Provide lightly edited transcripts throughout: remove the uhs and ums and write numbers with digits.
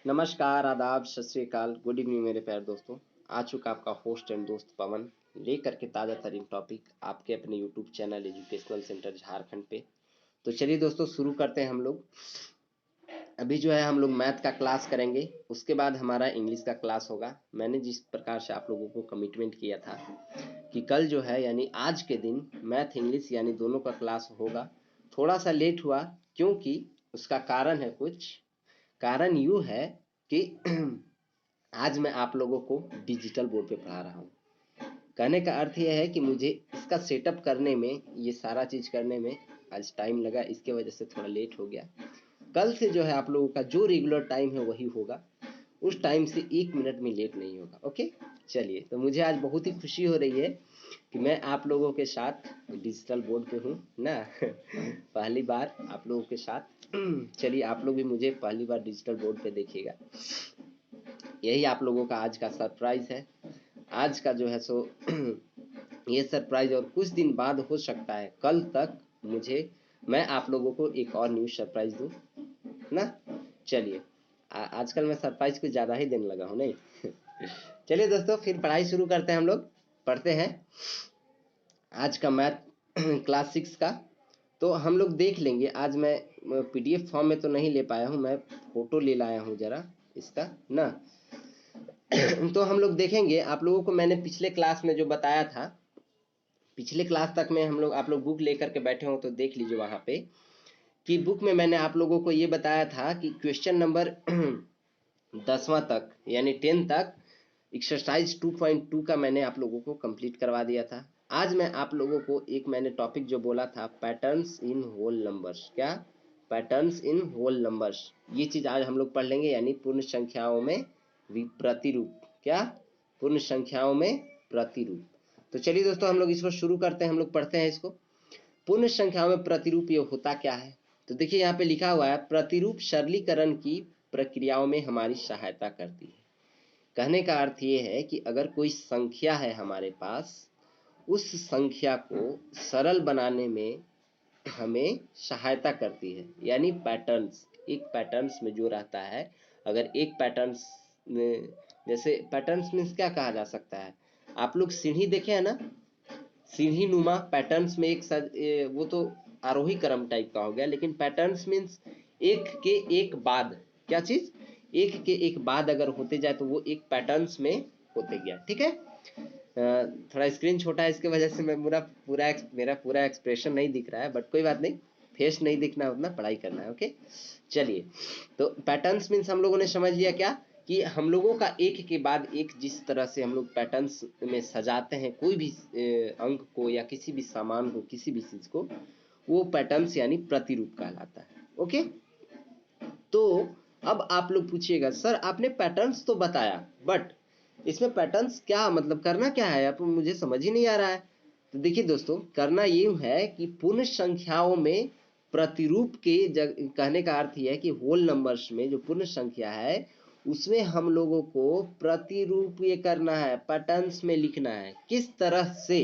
नमस्कार, आदाब, सत श्री अकाल, गुड इवनिंग मेरे प्यारे दोस्तों। आ चुका आपका होस्ट एंड दोस्त पवन लेकर के ताज़ा तरीन टॉपिक आपके अपने YouTube channel educational centre Jharkhand पे। तो चलिए दोस्तों शुरू करते हैं हम लोग। अभी जो है हम लोग मैथ का क्लास करेंगे, उसके बाद हमारा इंग्लिश का क्लास होगा। मैंने जिस प्रकार से आप लोगों को कमिटमेंट किया था कि कल जो है यानी आज के दिन मैथ इंग्लिश यानी दोनों का क्लास होगा। थोड़ा सा लेट हुआ क्योंकि उसका कारण है कुछ। कारण यूँ है कि आज मैं आप लोगों को डिजिटल बोर्ड पे पढ़ा रहा हूँ। कहने का अर्थ यह है कि मुझे इसका सेटअप करने में, ये सारा चीज़ करने में आज टाइम लगा, इसके वजह से थोड़ा लेट हो गया। कल से जो है आप लोगों का जो रेगुलर टाइम है वही होगा, उस टाइम से 1 मिनट में लेट नहीं होगा। ओके, चलिए। तो मुझे आज बहुत ही खुशी हो रही है कि मैं आप लोगों के साथ डिजिटल बोर्ड पे हूँ ना। पहली बार आप लोगों के साथ। चलिए, आप लोग भी मुझे पहली बार डिजिटल बोर्ड पे देखिएगा। यही आप लोगों का आज का सरप्राइज है। आज का जो है सो ये सरप्राइज, और कुछ दिन बाद हो सकता है कल तक मैं आप लोगों को एक और न्यूज़ सरप्राइज दूँ ना। चलिए, आजकल मैं सरप्राइज कुछ ज़्यादा ही देने लगा हूँ नहीं। चलिए दोस्तों, फिर पढ़ाई शुरू करते हैं। हम लोग पढ़ते हैं आज का मैथ क्लास 6 का। तो हम लोग देख लेंगे। आज मैं PDF फॉर्म में तो नहीं ले पाया हूँ, मैं फ़ोटो ले लाया हूँ ज़रा इसका ना। तो हम लोग देखेंगे। आप लोगों को मैंने पिछले क्लास में जो बताया था, पिछले क्लास तक में आप लोग बुक लेकर के बैठे हो तो देख लीजिए वहाँ पे कि बुक में मैंने आप लोगों को ये बताया था कि क्वेश्चन नंबर 10वां तक यानी 10 तक एक्सरसाइज 2.2 का मैंने आप लोगों को कंप्लीट करवा दिया था। आज मैं आप लोगों को एक मैंने टॉपिक जो बोला था, पैटर्न्स इन होल नंबर्स। क्या? Patterns in whole numbers. ये चीज़ आज हम लोग पढ़ लेंगे, यानी पूर्ण संख्याओं में प्रतिरूप। क्या? पूर्ण संख्याओं में प्रतिरूप। तो चलिए दोस्तों, हम लोग इसको शुरू करते हैं। हम लोग पढ़ते हैं इसको। पूर्ण संख्याओं में प्रतिरूप ये होता क्या है? तो देखिए यहाँ पे लिखा हुआ है, प्रतिरूप सरलीकरण की प्रक्रियाओं में हमारी सहायता करती है। कहने का अर्थ ये है कि अगर कोई संख्या है हमारे पास, उस संख्या को सरल बनाने में हमें सहायता करती है। यानी पैटर्न्स, एक पैटर्न्स में जो रहता है, अगर एक पैटर्न्स में, जैसे पैटर्न्स मीन्स क्या कहा जा सकता है? आप लोग सीढ़ी देखे हैं ना, सीढ़ी नुमा पैटर्न्स में वो तो आरोही क्रम टाइप का हो गया, लेकिन पैटर्न्स मीन्स एक के एक बाद। क्या चीज? एक के एक बाद अगर होते जाए तो वो एक पैटर्न्स में होते गया। ठीक है। थोड़ा स्क्रीन छोटा है, इसके वजह से मैं मेरा पूरा एक्सप्रेशन नहीं दिख रहा है, बट कोई बात नहीं, फेस नहीं दिखना, उतना पढ़ाई करना है। ओके, चलिए। तो पैटर्न्स मीन्स हम लोगों ने समझ लिया क्या, कि हम लोगों का एक के बाद एक जिस तरह से हम लोग पैटर्न्स में सजाते हैं कोई भी अंक को या किसी भी सामान को, किसी भी चीज को, वो पैटर्न्स यानी प्रतिरूप कहलाता है। ओके। तो अब आप लोग पूछिएगा, सर आपने पैटर्न्स तो बताया, बट इसमें पैटर्न्स क्या मतलब करना क्या है? आप मुझे समझ ही नहीं आ रहा है। तो देखिए दोस्तों, करना ये है कि पूर्ण संख्याओं में प्रतिरूप के कहने का अर्थ यह है कि होल नंबर्स में जो पूर्ण संख्या है उसमें हम लोगों को प्रतिरूप ये करना है, पैटर्न्स में लिखना है। किस तरह से?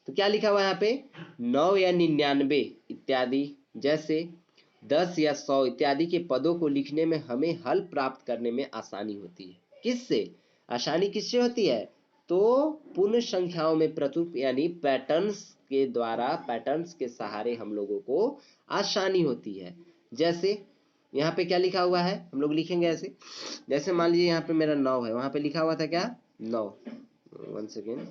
तो क्या लिखा हुआ है यहाँ पे? 9 या 99 इत्यादि जैसे 10 या 100 इत्यादि के पदों को लिखने में हमें हल प्राप्त करने में आसानी होती है। किससे आसानी? किससे होती है? तो पूर्ण संख्याओं में प्रतिरूप यानी पैटर्न्स के द्वारा, पैटर्न्स के सहारे हम लोगों को आसानी होती है। जैसे यहाँ पे क्या लिखा हुआ है, हम लोग लिखेंगे ऐसे। जैसे मान लीजिए यहाँ पे मेरा 9 है, वहां पे लिखा हुआ था क्या? 9। वन सेकेंड,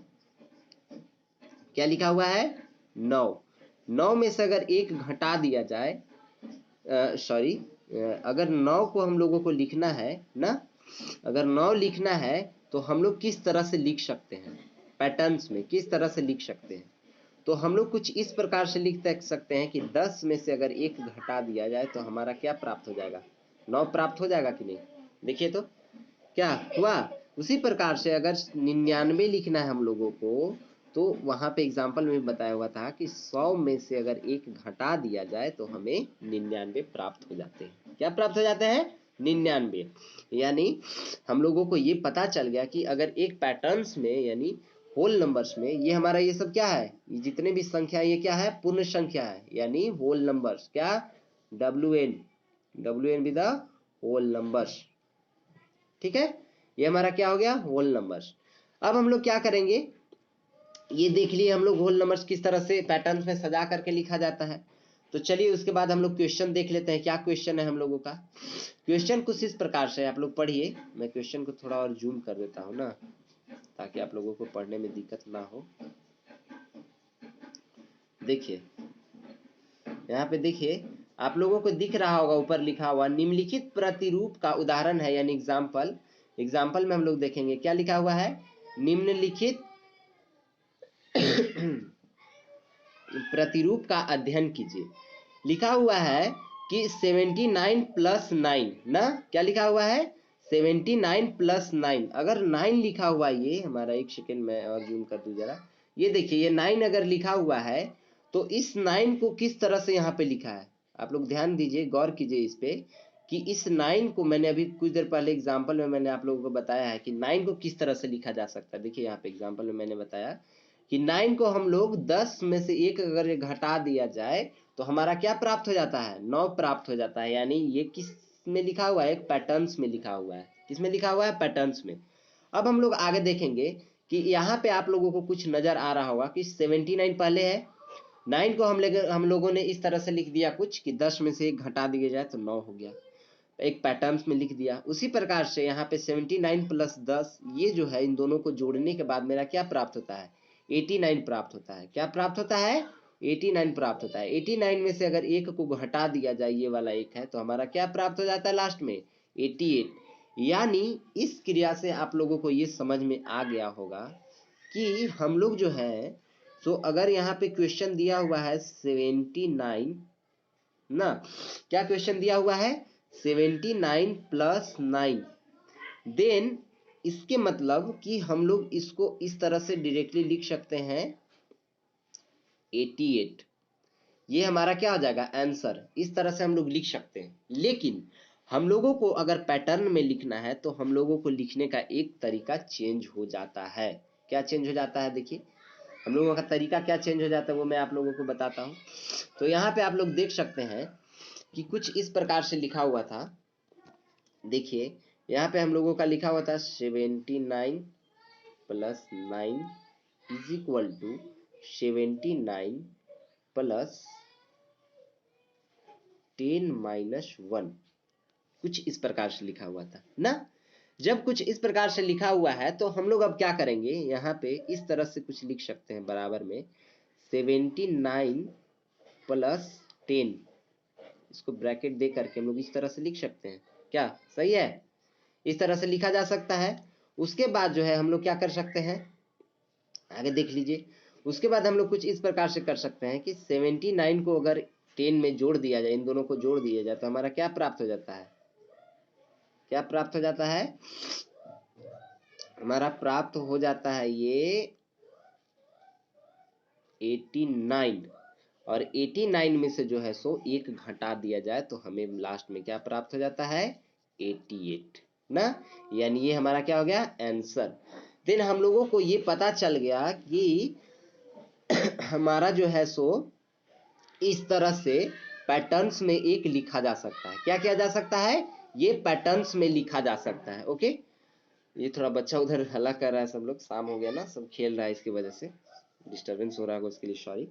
क्या लिखा हुआ है? 9। 9 में से अगर एक घटा दिया जाए, सॉरी, अगर 9 को हम लोगों को लिखना है ना, अगर 9 लिखना है तो हम लोग किस तरह से लिख सकते हैं? पैटर्न्स में किस तरह से लिख सकते हैं? तो हम लोग कुछ इस प्रकार से लिख सकते हैं कि 10 में से अगर एक घटा दिया जाए तो हमारा क्या प्राप्त हो जाएगा? 9 प्राप्त हो जाएगा कि नहीं? देखिए तो क्या हुआ। उसी प्रकार से अगर 99 लिखना है हम लोगों को, तो वहां पे एग्जाम्पल में बताया हुआ था कि 100 में से अगर एक घटा दिया जाए तो हमें 99 प्राप्त हो जाते हैं। क्या प्राप्त हो जाते हैं? 99। यानी हम लोगों को ये पता चल गया कि अगर एक पैटर्न्स में यानी होल नंबर्स में, ये हमारा ये सब क्या है, ये जितने भी संख्या, ये क्या है? पूर्ण संख्या है, यानी होल नंबर्स। क्या? WN, WN with the whole numbers. ठीक है, ये हमारा क्या हो गया, होल नंबर्स। अब हम लोग क्या करेंगे, ये देख लिए हम लोग होल नंबर्स किस तरह से पैटर्न में सजा करके लिखा जाता है। तो चलिए उसके बाद हम लोग क्वेश्चन देख लेते हैं, क्या क्वेश्चन है हम लोगों का। क्वेश्चन कुछ इस प्रकार से, आप लोग पढ़िए, मैं क्वेश्चन को थोड़ा और जूम कर देता हूँ ना, ताकि आप लोगों को पढ़ने में दिक्कत ना हो। देखिए यहाँ पे देखिए, आप लोगों को दिख रहा होगा ऊपर लिखा हुआ निम्नलिखित प्रतिरूप का उदाहरण है, यानी एग्जाम्पल। एग्जाम्पल में हम लोग देखेंगे क्या लिखा हुआ है, निम्नलिखित प्रतिरूप का अध्ययन कीजिए। लिखा हुआ है कि 79 प्लस 9 ना, क्या लिखा हुआ है, 79 प्लस 9। अगर 9 लिखा हुआ, ये हमारा, एक सेकेंड में और जूम कर दूं जरा, ये देखिए ये 9 अगर लिखा हुआ है तो इस 9 को किस तरह से यहाँ पे लिखा है, आप लोग ध्यान दीजिए, गौर कीजिए इस पे, कि इस 9 को मैंने अभी कुछ देर पहले एग्जाम्पल में मैंने आप लोगों को बताया है कि 9 को किस तरह से लिखा जा सकता है। देखिए यहाँ पे एग्जाम्पल में मैंने बताया कि 9 को हम लोग 10 में से 1 अगर घटा दिया जाए तो हमारा क्या प्राप्त हो जाता है, 9 प्राप्त हो जाता है। यानी ये किस में लिखा हुआ है, एक पैटर्न्स में लिखा हुआ है। किस में लिखा हुआ है, पैटर्न्स में। अब हम लोग आगे देखेंगे कि यहाँ पे आप लोगों को कुछ नजर आ रहा होगा कि 79 पहले है, 9 को हम लोगों ने इस तरह से लिख दिया कुछ कि 10 में से 1 घटा दिया जाए तो 9 हो गया, एक पैटर्न्स में लिख दिया। उसी प्रकार से यहाँ पे 79 प्लस 10, ये जो है इन दोनों को जोड़ने के बाद मेरा क्या प्राप्त होता है, 89 प्राप्त होता है। क्या प्राप्त होता है, 89 प्राप्त होता है। 89 में से अगर 1 को घटा दिया जाए, ये वाला 1 है, तो हमारा क्या प्राप्त हो जाता है लास्ट में, 88। यानी इस क्रिया से आप लोगों को ये समझ में आ गया होगा कि हम लोग जो है, तो अगर यहाँ पे क्वेश्चन दिया हुआ है 79 ना, क्या क्वेश्चन दिया हुआ है, 79 प्लस 9, देन इसके मतलब कि हम लोग इसको इस तरह से डायरेक्टली लिख सकते हैं 88। ये हमारा क्या हो जाएगा, आंसर। इस तरह से हम लोग लिख सकते हैं। लेकिन हम लोगों को अगर पैटर्न में लिखना है तो हम लोगों को लिखने का एक तरीका चेंज हो जाता है। क्या चेंज हो जाता है, देखिए हम लोगों का तरीका क्या चेंज हो जाता है, वो मैं आप लोगों को बताता हूँ। तो यहाँ पे आप लोग देख सकते हैं कि कुछ इस प्रकार से लिखा हुआ था। देखिए यहाँ पे हम लोगों का लिखा हुआ था 79 plus 9 is equal to 79 plus 10 minus 1, कुछ इस प्रकार से लिखा हुआ था ना। जब कुछ इस प्रकार से लिखा हुआ है तो हम लोग अब क्या करेंगे, यहाँ पे इस तरह से कुछ लिख सकते हैं बराबर में 79 प्लस 10, इसको ब्रैकेट दे करके हम लोग इस तरह से लिख सकते हैं। क्या सही है, इस तरह से लिखा जा सकता है। उसके बाद जो है हम लोग क्या कर सकते हैं, आगे देख लीजिए। उसके बाद हम लोग कुछ इस प्रकार से कर सकते हैं कि 79 को अगर 10 में जोड़ दिया जाए, इन दोनों को जोड़ दिया जाए, तो हमारा क्या प्राप्त हो जाता है, क्या प्राप्त हो जाता है, हमारा प्राप्त हो जाता है ये 89। और 89 में से जो है सो 1 घटा दिया जाए तो हमें लास्ट में क्या प्राप्त हो जाता है, 88 ना। यानी ये हमारा क्या हो गया, आंसर। देन हम लोगों को ये पता चल गया कि हमारा जो है सो इस तरह से पैटर्न्स में एक लिखा जा सकता है। क्या किया जा सकता है, ये पैटर्न्स में लिखा जा सकता है। ओके, ये थोड़ा बच्चा उधर हल्ला कर रहा है, सब लोग, शाम हो गया ना, सब खेल रहा है, इसकी वजह से डिस्टरबेंस हो रहा है, उसके लिए सॉरी।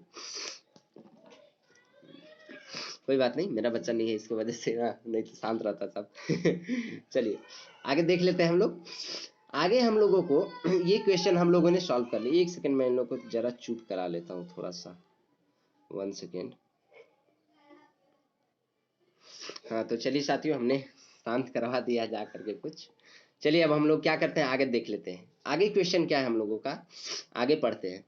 कोई बात नहीं, मेरा बच्चा नहीं है इसकी वजह से ना, नहीं तो शांत रहता सब। चलिए आगे देख लेते हैं हम लोग। आगे हम लोगों को ये क्वेश्चन हम लोगों ने सॉल्व कर लिया। एक सेकंड मैं इन लोगों को जरा चुप करा लेता हूँ थोड़ा सा, 1 सेकेंड। हाँ तो चलिए साथियों, हमने शांत करवा दिया जा करके कुछ। चलिए अब हम लोग क्या करते हैं, आगे देख लेते हैं। आगे क्वेश्चन क्या है हम लोगों का, आगे पढ़ते हैं।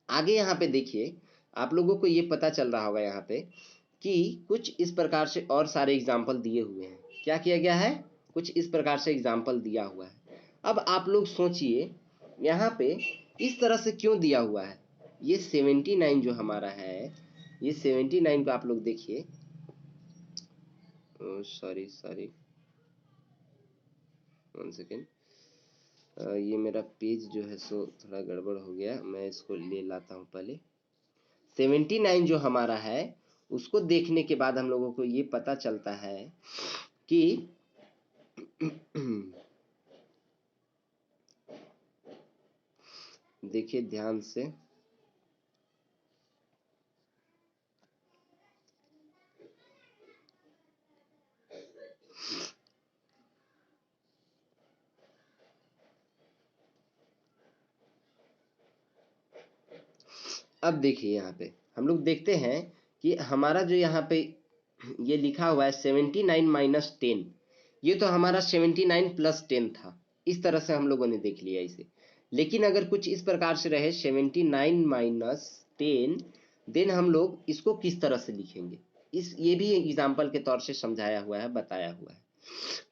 आगे यहाँ पे देखिए, आप लोगों को ये पता चल रहा होगा यहाँ पे कि कुछ इस प्रकार से और सारे एग्जाम्पल दिए हुए हैं। क्या किया गया है, कुछ इस प्रकार से एग्जाम्पल दिया हुआ है। अब आप लोग सोचिए यहाँ पे इस तरह से क्यों दिया हुआ है। ये 79 जो हमारा है, ये 79 को आप लोग देखिए, सॉरी 1 सेकेंड, ये मेरा पेज जो है सो थोड़ा गड़बड़ हो गया, मैं इसको ले लाता हूँ पहले। 79 जो हमारा है उसको देखने के बाद हम लोगों को ये पता चलता है कि देखिए ध्यान से, अब देखिए यहाँ पे हम लोग देखते हैं कि हमारा जो यहाँ पे ये लिखा हुआ है 79 माइनस 10, ये तो हमारा 79 प्लस 10 था। इस तरह से हम लोगों ने देख लिया इसे। लेकिन अगर कुछ इस प्रकार से रहे 79 माइनस 10, देन हम लोग इसको किस तरह से लिखेंगे, इस ये भी एग्जाम्पल के तौर से समझाया हुआ है, बताया हुआ है।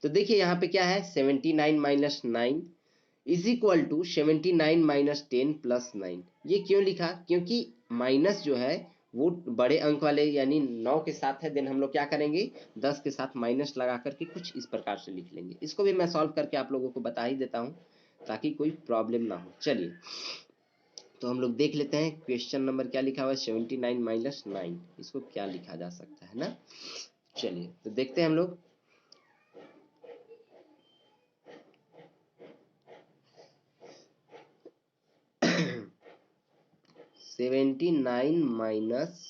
तो देखिए यहाँ पे क्या है, 79 minus 9 is equal to 79 minus 10 plus 9। ये क्यों लिखा, क्योंकि माइनस जो है वो बड़े अंक वाले यानी 9 के साथ है, देन हम लोग क्या करेंगे 10 के साथ माइनस लगा करके कुछ इस प्रकार से लिख लेंगे। इसको भी मैं सॉल्व करके आप लोगों को बता ही देता हूँ ताकि कोई प्रॉब्लम ना हो। चलिए तो हम लोग देख लेते हैं क्वेश्चन नंबर क्या लिखा हुआ है, 79 माइनस 9, इसको क्या लिखा जा सकता है ना। चलिए तो देखते हैं हम लोग। 79 माइनस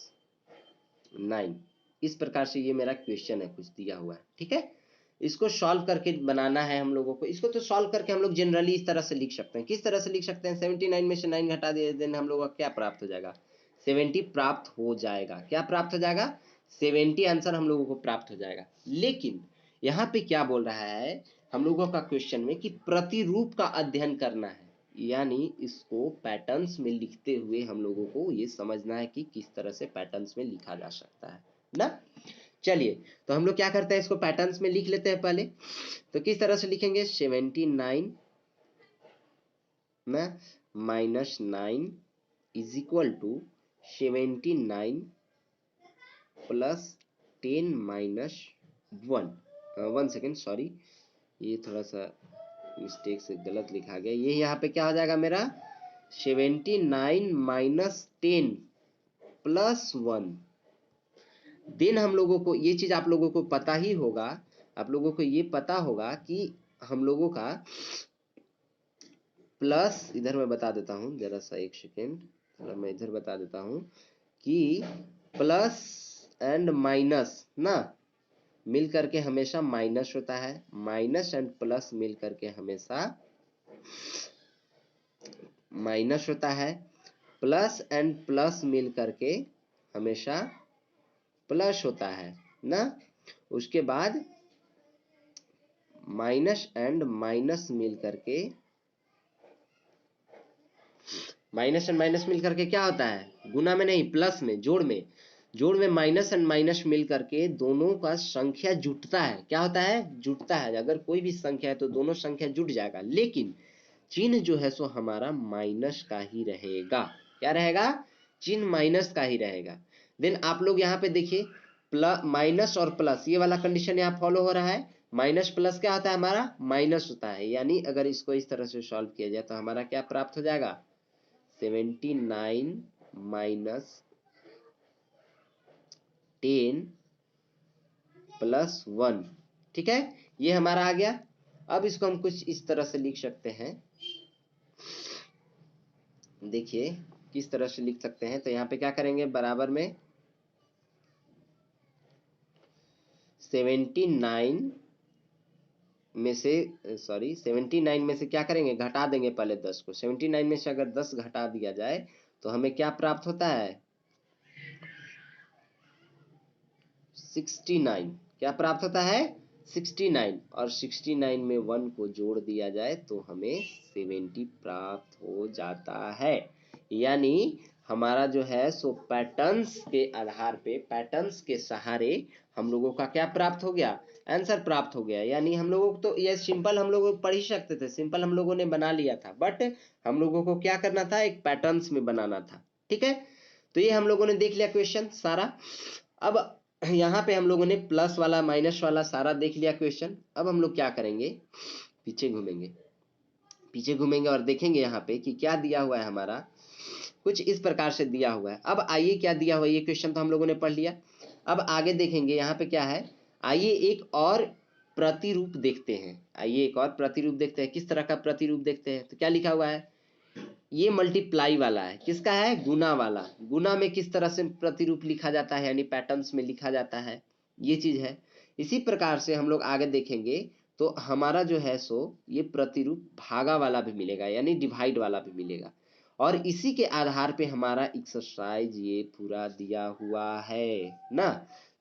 9, इस प्रकार से ये मेरा क्वेश्चन है, कुछ दिया हुआ है, ठीक है। इसको सॉल्व करके बनाना है हम लोगों को। इसको तो सॉल्व करके हम लोग जनरली इस तरह से लिख सकते हैं। किस तरह से लिख सकते हैं, 79 में से 9 घटा दिए, देन हम लोग का क्या प्राप्त हो जाएगा, 70 प्राप्त हो जाएगा। क्या प्राप्त हो जाएगा, 70 आंसर हम लोगों को प्राप्त हो जाएगा। लेकिन यहाँ पे क्या बोल रहा है हम लोगों का क्वेश्चन में कि प्रतिरूप का अध्ययन करना है, यानी इसको पैटर्न्स में लिखते हुए हम लोगों को ये समझना है कि किस तरह से पैटर्न्स में लिखा जा सकता है ना। चलिए तो हम लोग क्या करते हैं, इसको पैटर्न्स में लिख लेते हैं पहले। तो किस तरह से लिखेंगे, 79 ना minus 9 is equal to 79 plus 10 minus 1 second sorry, ये थोड़ा सा मिस्टेक से गलत लिखा गया। ये यहाँ पे क्या हो जाएगा मेरा 79 माइनस 10 प्लस 1। देन हम लोगों को ये चीज आप लोगों को पता ही होगा, आप लोगों को ये पता होगा कि हम लोगों का प्लस, इधर मैं बता देता हूँ जरा सा एक सेकेंड, थोड़ा मैं इधर बता देता हूँ कि प्लस एंड माइनस ना मिल करके हमेशा माइनस होता है, माइनस एंड प्लस मिल करके हमेशा माइनस होता है, प्लस एंड प्लस मिल करके हमेशा प्लस होता है ना। उसके बाद माइनस एंड माइनस मिल करके, माइनस एंड माइनस मिल करके क्या होता है, गुना में नहीं प्लस में, जोड़ में, जोड़ में माइनस एंड माइनस मिल करके दोनों का संख्या जुटता है। क्या होता है, जुटता है। अगर कोई भी संख्या है तो दोनों संख्या जुट जाएगा, लेकिन चिन्ह जो है सो हमारा माइनस का ही रहेगा। क्या रहेगा, चिन्ह माइनस का ही रहेगा। देन आप लोग यहाँ पे देखिए प्लस माइनस और प्लस, ये वाला कंडीशन यहाँ फॉलो हो रहा है। माइनस प्लस क्या होता है, हमारा माइनस होता है। यानी अगर इसको इस तरह से सॉल्व किया जाए तो हमारा क्या प्राप्त हो जाएगा, 79 माइनस 10 प्लस 1, ठीक है, ये हमारा आ गया। अब इसको हम कुछ इस तरह से लिख सकते हैं, देखिए किस तरह से लिख सकते हैं। तो यहाँ पे क्या करेंगे, बराबर में 79 में से सॉरी 79 में से क्या करेंगे, घटा देंगे पहले 10 को। 79 में से अगर 10 घटा दिया जाए तो हमें क्या प्राप्त होता है, 69। क्या प्राप्त होता है, 69। और 69 में 1 को जोड़ दिया जाए तो हमें 70 प्राप्त हो जाता है। यानी हमारा जो है सो पैटर्न्स के आधार पे, पैटर्न्स के सहारे हम लोगों का क्या प्राप्त हो गया, आंसर प्राप्त हो गया। यानी हम लोगों को तो ये सिंपल हम लोग पढ़ ही सकते थे, सिंपल हम लोगों ने बना लिया था, बट हम लोगों को क्या करना था, एक पैटर्न्स में बनाना था, ठीक है। तो ये हम लोगों ने देख लिया क्वेश्चन सारा। अब यहाँ पे हम लोगों ने प्लस वाला माइनस वाला सारा देख लिया क्वेश्चन। अब हम लोग क्या करेंगे, पीछे घूमेंगे, पीछे घूमेंगे और देखेंगे यहाँ पे कि क्या दिया हुआ है हमारा, कुछ इस प्रकार से दिया हुआ है। अब आइए क्या दिया हुआ है, ये क्वेश्चन तो हम लोगों ने पढ़ लिया। अब आगे देखेंगे यहाँ पे क्या है, आइए एक और प्रतिरूप देखते हैं। आइए एक और प्रतिरूप देखते हैं, किस तरह का प्रतिरूप देखते हैं। तो क्या लिखा हुआ है, ये मल्टीप्लाई वाला है, किसका है, गुना वाला। गुना में किस तरह से प्रतिरूप लिखा जाता है, यानी पैटर्न्स में लिखा जाता है, ये चीज है। इसी प्रकार से हम लोग आगे देखेंगे तो हमारा जो है सो ये प्रतिरूप भागा वाला भी मिलेगा, यानी डिवाइड वाला भी मिलेगा। और इसी के आधार पे हमारा एक्सरसाइज ये पूरा दिया हुआ है ना।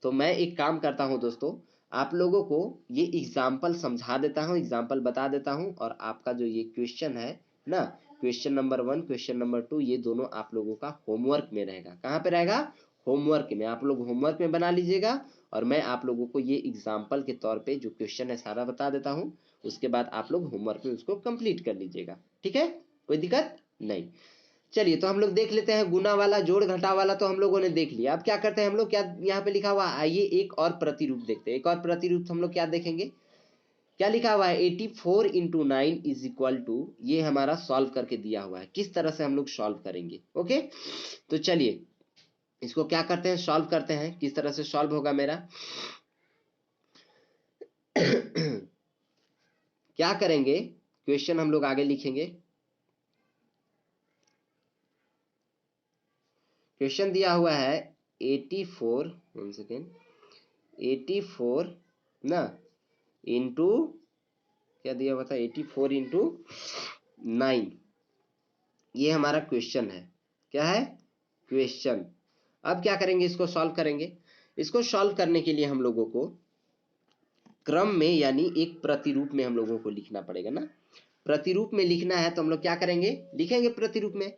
तो मैं एक काम करता हूं दोस्तों, आप लोगों को ये एग्जाम्पल समझा देता हूं, एग्जाम्पल बता देता हूं, और आपका जो ये क्वेश्चन है ना, क्वेश्चन नंबर 1, क्वेश्चन नंबर 2, ये दोनों आप लोगों का होमवर्क में रहेगा। कहाँ पे रहेगा, होमवर्क में। आप लोग होमवर्क में बना लीजिएगा, और मैं आप लोगों को ये एग्जाम्पल के तौर पे जो क्वेश्चन है सारा बता देता हूँ, उसके बाद आप लोग होमवर्क में उसको कंप्लीट कर लीजिएगा, ठीक है, कोई दिक्कत नहीं। चलिए, तो हम लोग देख लेते हैं गुना वाला, जोड़ घटा वाला तो हम लोगों ने देख लिया। अब क्या करते हैं हम लोग, क्या यहाँ पे लिखा हुआ, आइए एक और प्रतिरूप देखते हैं। एक और प्रतिरूप हम लोग क्या देखेंगे, क्या लिखा हुआ है, 84 इंटू 9 इज इक्वल टू, ये हमारा सॉल्व करके दिया हुआ है, किस तरह से हम लोग सॉल्व करेंगे। ओके, तो चलिए इसको क्या करते हैं, सॉल्व करते हैं। किस तरह से सॉल्व होगा मेरा क्या करेंगे, क्वेश्चन हम लोग आगे लिखेंगे। क्वेश्चन दिया हुआ है 84, 1 सेकेंड, 84 ना इंटू, क्या दिया हुआ था, 84 इंटू 9, ये हमारा क्वेश्चन है। क्या है, क्वेश्चन। अब क्या करेंगे, इसको सॉल्व करेंगे। इसको सॉल्व करने के लिए हम लोगों को क्रम में, यानी एक प्रतिरूप में हम लोगों को लिखना पड़ेगा ना। प्रतिरूप में लिखना है तो हम लोग क्या करेंगे, लिखेंगे प्रतिरूप में।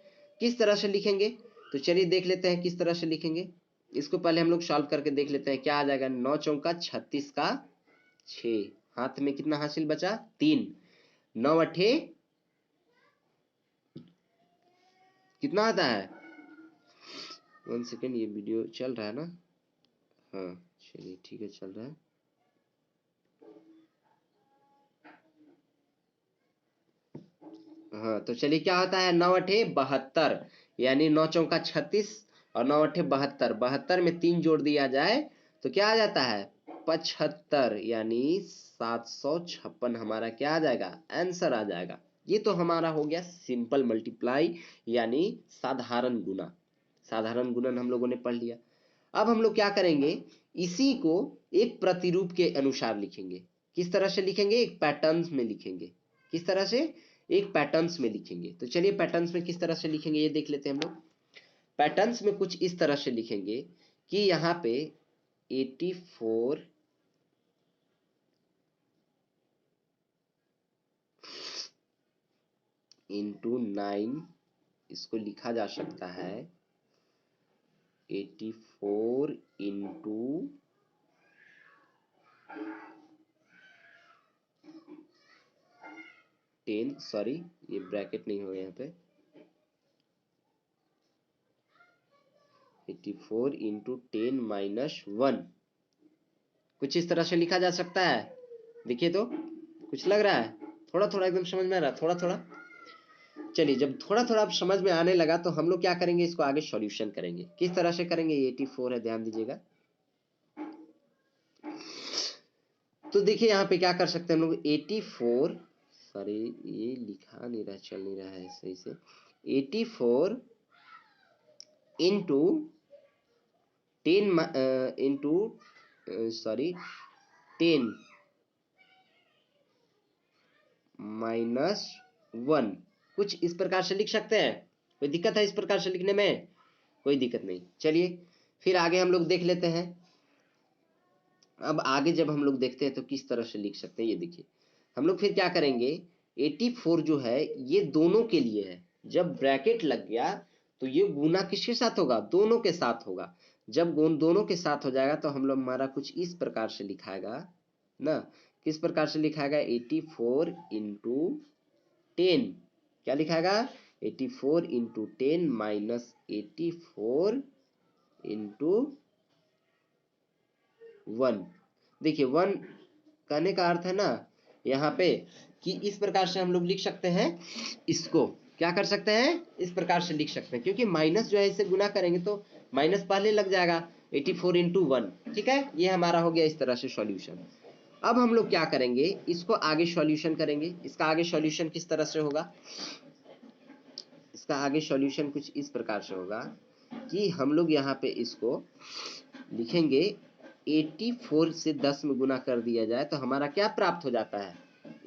किस तरह से लिखेंगे, तो चलिए देख लेते हैं किस तरह से लिखेंगे। इसको पहले हम लोग सॉल्व करके देख लेते हैं, क्या आ जाएगा, 9 चौका 36 का 6, हाथ में कितना हासिल बचा, 3, 9 अठे कितना आता है, 1 सेकेंड, ये वीडियो चल रहा है ना, हाँ चलिए ठीक है, चल रहा है। हाँ तो चलिए, क्या होता है, 9 अठे 72, यानी 9 चौका 36 और 9 अठे 72, 72 में 3 जोड़ दिया जाए तो क्या आ जाता है, 75, यानी 756 हमारा क्या आ जाएगा, आंसर आ जाएगा। ये तो हमारा हो गया सिंपल मल्टीप्लाई, यानी साधारण गुना। साधारण गुणन हम लोगों ने पढ़ लिया। अब हम लोग क्या करेंगे, इसी को एक प्रतिरूप के अनुसार लिखेंगे। किस तरह से लिखेंगे, एक पैटर्न्स में लिखेंगे। किस तरह से, एक पैटर्न्स में लिखेंगे। तो चलिए पैटर्न्स में किस तरह से लिखेंगे ये देख लेते हैं हम लोग। पैटर्न्स में कुछ इस तरह से लिखेंगे कि यहाँ पे 84 इंटू 9, इसको लिखा जा सकता है 84 इंटू 10, सॉरी ये ब्रैकेट नहीं होगा यहाँ पे, 84 इंटू 10 माइनस 1, कुछ इस तरह से लिखा जा सकता है। देखिए तो कुछ लग रहा है, थोड़ा थोड़ा एकदम समझ में आ रहा है, थोड़ा थोड़ा। चलिए जब थोड़ा थोड़ा आप समझ में आने लगा तो हम लोग क्या करेंगे, इसको आगे सॉल्यूशन करेंगे। किस तरह से करेंगे, 84 है, ध्यान दीजिएगा। तो देखिए यहाँ पे क्या कर सकते हैं हम लोग, 84, सॉरी ये लिखा नहीं रहा, चल नहीं रहा है सही से, 84 इंटू 10 इंटू सॉरी 10 माइनस 1, कुछ इस प्रकार से लिख सकते हैं। कोई दिक्कत है इस प्रकार से लिखने में, कोई दिक्कत नहीं। चलिए फिर आगे हम लोग देख लेते हैं। अब आगे जब हम लोग देखते हैं तो किस तरह से लिख सकते हैं, ये देखिए हम लोग फिर क्या करेंगे, 84 जो है ये दोनों के लिए है। जब ब्रैकेट लग गया तो ये गुना किसके साथ होगा, दोनों के साथ होगा। जब दोनों के साथ हो जाएगा तो हम लोग हमारा कुछ इस प्रकार से लिखाएगा ना। किस प्रकार से लिखाएगा, 84 इंटू 10, क्या लिखाएगा, 84 इंटू 10 माइनस 84 इंटू 1। देखिए 1 कहने का अर्थ है ना यहाँ पे कि इस प्रकार से हम लोग लिख सकते हैं, इसको क्या कर सकते हैं, इस प्रकार से लिख सकते हैं, क्योंकि माइनस जो है इसे गुना करेंगे तो माइनस पहले लग जाएगा, 84 इंटू 1, ठीक है। ये हमारा हो गया इस तरह से सॉल्यूशन। अब हम लोग क्या करेंगे, इसको आगे सॉल्यूशन करेंगे। इसका आगे सॉल्यूशन किस तरह से होगा, इसका आगे सॉल्यूशन कुछ इस प्रकार से होगा कि हम लोग यहाँ पे इसको लिखेंगे 84 से 10 में गुना कर दिया जाए तो हमारा क्या प्राप्त हो जाता है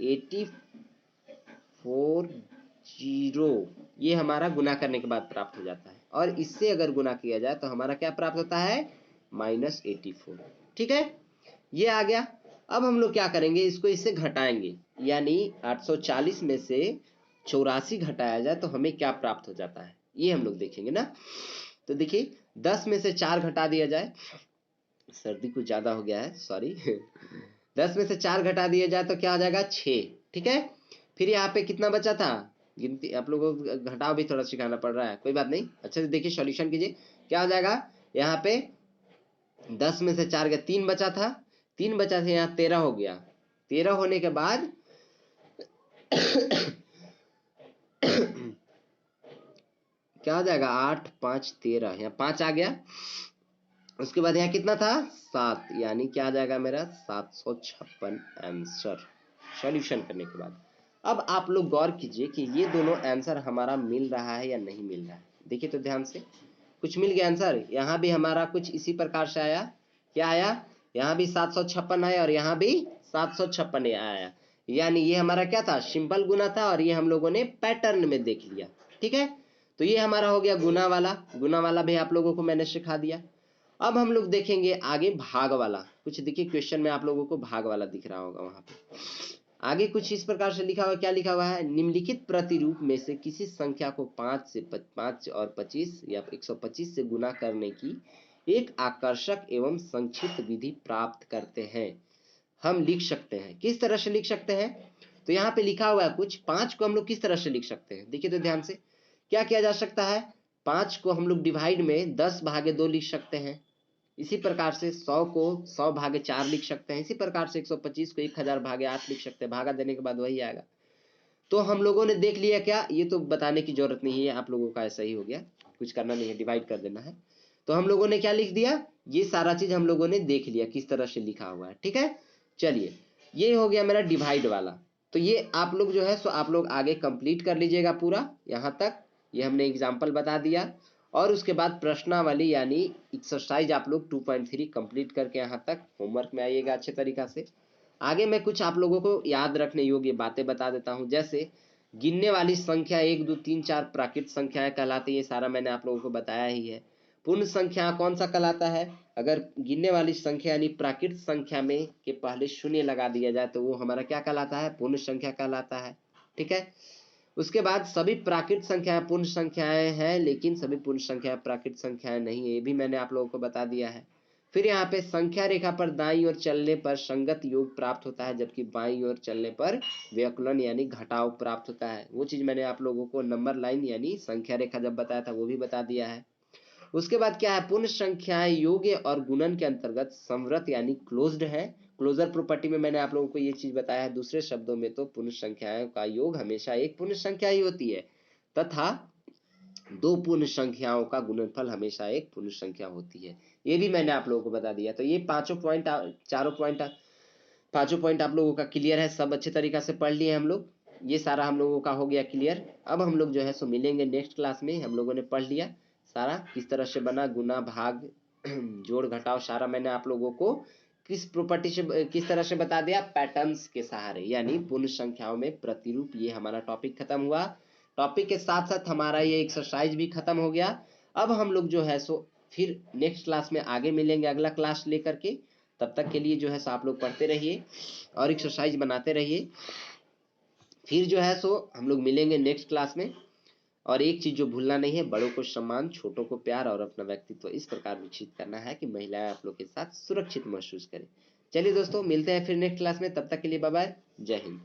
84 ये हमारा गुना करने के बाद प्राप्त हो जाता है, और इससे अगर गुना किया जाए तो हमारा क्या प्राप्त होता है -84। ठीक है, ये आ गया। अब हम लोग क्या करेंगे, इसको इससे घटाएंगे, यानी 840 में से 84 घटाया जाए तो हमें क्या प्राप्त हो जाता है, ये हम लोग देखेंगे ना। तो देखिए 10 में से 4 घटा दिया जाए, सर्दी कुछ ज्यादा हो गया है, सॉरी 10 में से 4 घटा दिया जाए तो क्या हो जाएगा 6। ठीक है, फिर यहाँ पे कितना बचा था, गिनती आप लोगों को घटाव भी थोड़ा सिखाना पड़ रहा है, कोई बात नहीं, अच्छे से देखिए सॉल्यूशन कीजिए। क्या हो जाएगा, यहाँ पे 10 में से 4 गया, 3 बचा था, 3 बचा था, यहाँ 13 हो गया। 13 होने के बाद क्या हो जाएगा 8 5 13, यहाँ 5 आ गया। उसके बाद यहाँ कितना था 7, यानी क्या आ जाएगा मेरा 756 आंसर सॉल्यूशन करने के बाद। अब आप लोग गौर कीजिए कि ये दोनों आंसर हमारा मिल रहा है या नहीं मिल रहा है। देखिए तो ध्यान से, कुछ मिल गया आंसर, यहाँ भी हमारा कुछ इसी प्रकार से आया। क्या आया, यहाँ भी 756 आया और यहाँ भी 756 आया, यानी ये हमारा क्या था सिंपल गुना था, और ये हम लोगों ने पैटर्न में देख लिया। ठीक है, तो ये हमारा हो गया गुना वाला, गुना वाला भी आप लोगों को मैंने सिखा दिया। अब हम लोग देखेंगे आगे भाग वाला। कुछ देखिए क्वेश्चन में आप लोगों को भाग वाला दिख रहा होगा, वहां पे आगे कुछ इस प्रकार से लिखा हुआ, क्या लिखा हुआ है, निम्नलिखित प्रतिरूप में से किसी संख्या को 5 और 25 या 125 से गुना करने की एक आकर्षक एवं संक्षिप्त विधि प्राप्त करते हैं। हम लिख सकते हैं, किस तरह से लिख सकते हैं, तो यहाँ पे लिखा हुआ है कुछ 5 को हम लोग किस तरह से लिख सकते हैं। देखिए तो ध्यान से, क्या किया जा सकता है, 5 को हम लोग डिवाइड में 10/2 लिख सकते हैं। इसी प्रकार से 100 को 100/4 लिख सकते हैं। इसी प्रकार से 125 को 1000/8 लिख सकते हैं। भागा देने के बाद वही आएगा। तो हम लोगों ने देख लिया क्या, ये तो बताने की जरूरत नहीं है, आप लोगों का ऐसा ही हो गया, कुछ करना नहीं है, डिवाइड कर देना है। तो हम लोगों ने क्या लिख दिया, ये सारा चीज हम लोगों ने देख लिया किस तरह से लिखा हुआ है। ठीक है, चलिए ये हो गया मेरा डिवाइड वाला। तो ये आप लोग जो है सो आप लोग आगे कंप्लीट कर लीजिएगा पूरा यहाँ तक, ये हमने एग्जाम्पल बता दिया। और उसके बाद प्रश्नावली यानी एक्सरसाइज आप लोग 2.3 कंप्लीट करके यहाँ तक होमवर्क में आइएगा अच्छे तरीका से। आगे मैं कुछ आप लोगों को याद रखने योग्य बातें बता देता हूँ, जैसे गिनने वाली संख्या 1 2 3 4 प्राकृत संख्याएं कहलाती है, ये सारा मैंने आप लोगों को बताया ही है। पूर्ण संख्या कौन सा कहलाता है, अगर गिनने वाली संख्या यानी प्राकृत संख्या में के पहले शून्य लगा दिया जाए तो वो हमारा क्या कहलाता है, पूर्ण संख्या कहलाता है। ठीक है, उसके बाद सभी प्राकृत संख्याएं पूर्ण संख्याएं हैं, लेकिन सभी पूर्ण संख्याएं प्राकृत संख्याएं नहीं है, ये भी मैंने आप लोगों को बता दिया है। फिर यहाँ पे संख्या रेखा पर दाईं ओर चलने पर संगत योग प्राप्त होता है, जबकि बाईं ओर चलने पर व्यकुलन यानी घटाव प्राप्त होता है। वो चीज मैंने आप लोगों को नंबर लाइन यानी संख्या रेखा जब बताया था वो भी बता दिया है। उसके बाद क्या है, पूर्ण संख्याएं योग्य और गुणन के अंतर्गत संवृत यानी क्लोज्ड है। क्लोजर प्रॉपर्टी में मैंने आप लोगों को ये चीज बताया है। दूसरे शब्दों में तो पूर्ण संख्याओं का योग हमेशा एक पूर्ण संख्या ही होती है, तथा 2 पूर्ण संख्याओं का गुणनफल हमेशा एक पूर्ण संख्या होती है। ये भी मैंने आप लोगों को बता दिया। तो ये पांचों पॉइंट आप लोगों का क्लियर है, सब अच्छे तरीका से पढ़ लिए हम लोग, ये सारा हम लोगों का हो गया क्लियर। अब हम लोग जो है सो मिलेंगे नेक्स्ट क्लास में। हम लोगों ने पढ़ लिया सारा किस तरह से बना, गुना भाग जोड़ घटाव, सारा मैंने आप लोगों को किस प्रॉपर्टी से किस तरह से बता दिया, पैटर्न्स के सहारे, यानी पूर्ण संख्याओं में प्रतिरूप। ये हमारा टॉपिक खत्म हुआ। टॉपिक के साथ साथ हमारा ये एक्सरसाइज भी खत्म हो गया। अब हम लोग जो है सो फिर नेक्स्ट क्लास में आगे मिलेंगे, अगला क्लास लेकर के। तब तक के लिए जो है सो आप लोग पढ़ते रहिए और एक्सरसाइज बनाते रहिए। फिर जो है सो हम लोग मिलेंगे नेक्स्ट क्लास में। और एक चीज जो भूलना नहीं है, बड़ों को सम्मान, छोटों को प्यार और अपना व्यक्तित्व इस प्रकार विकसित करना है कि महिलाएं आप लोग के साथ सुरक्षित महसूस करें। चलिए दोस्तों, मिलते हैं फिर नेक्स्ट क्लास में, तब तक के लिए बाय बाय, जय हिंद।